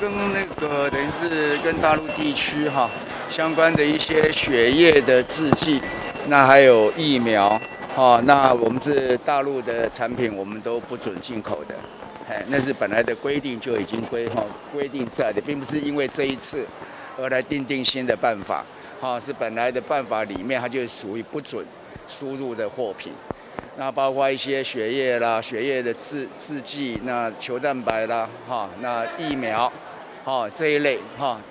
跟那个等于是跟大陆地区相关的一些血液的制剂，那还有疫苗，那我们是大陆的产品，我们都不准进口的。那是本来的规定就已经规定在的，并不是因为这一次而来定新的办法，是本来的办法里面它就属于不准输入的货品。那包括一些血液啦、血液的制剂，那球蛋白啦，那疫苗，这一类，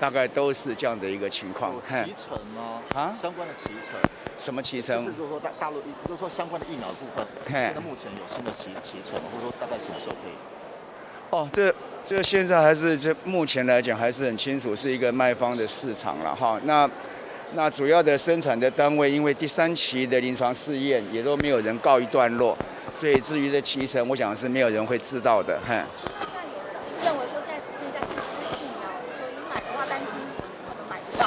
大概都是这样的一个情况。有脐橙吗？相关的脐橙。什么脐橙？就是说大陆，就是说相关的疫苗的部分，现在目前有新的脐橙，或者说大概什么时候可以？这现在还是目前来讲还是很清楚，是一个卖方的市场了哈。那主要的生产的单位，因为第3期的临床试验也都没有人告一段落，所以至于的脐橙，我想是没有人会知道的。那有人认为说现在只剩下1支疫苗，所以买的话担心可能买不到。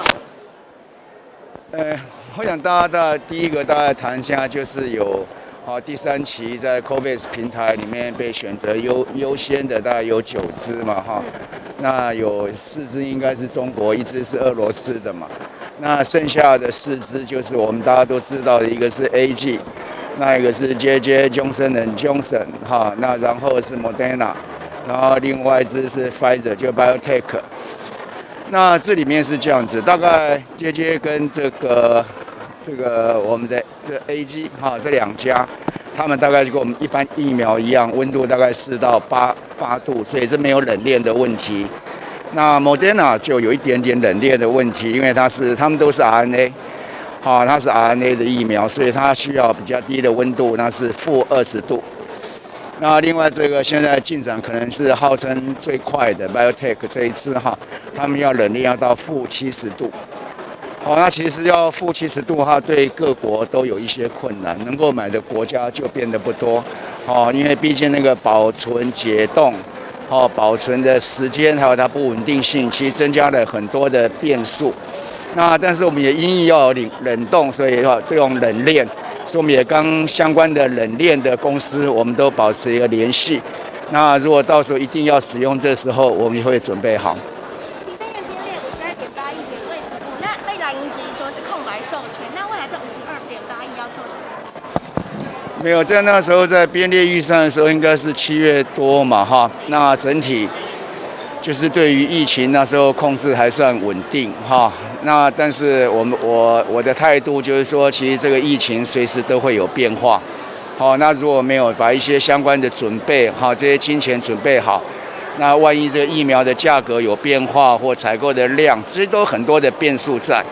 我想大家第一个大概谈一下，就是有第3期在 COVAX 平台里面被选择优先的，大概有9支嘛那有4支应该是中国，1支是俄罗斯的嘛。那剩下的4支就是我们大家都知道的，一个是 AG， 那一个是 Johnson & Johnson 那然后是 Moderna， 然后另外一支是 Pfizer 就 BioNTech。那这里面是这样子，大概跟这个我们的这 AG 这2家，他们大概就跟我们一般疫苗一样，温度大概4到8度，所以这没有冷链的问题。那 Moderna 就有一点点冷链的问题，因为他们都是 RNA， 它是 RNA 的疫苗，所以它需要比较低的温度，那是-20度。那另外这个现在进展可能是号称最快的 BioNTech 这一次他们要冷链要到-70度。那其实要-70度对各国都有一些困难，能够买的国家就变得不多。因为毕竟那个保存解冻。保存的时间还有它不稳定性，其实增加了很多的变数。那但是我们也因要有冷冻，所以这种冷链，所以我们也跟相关的冷链的公司，我们都保持一个联系。那如果到时候一定要使用，这时候我们也会准备好。行政院编列52.8亿元为未来银质说是空白授权，那未来这52.8亿要做什么？没有，在那时候在编列预算的时候，应该是7月多嘛那整体就是对于疫情那时候控制还算稳定那但是我的态度就是说，其实这个疫情随时都会有变化那如果没有把一些相关的准备这些金钱准备好，那万一这个疫苗的价格有变化或采购的量，这些都很多的变数在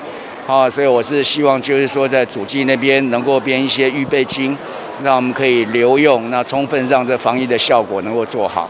所以我是希望就是说在主计那边能够编一些预备金，让我们可以留用，那充分让这防疫的效果能够做好。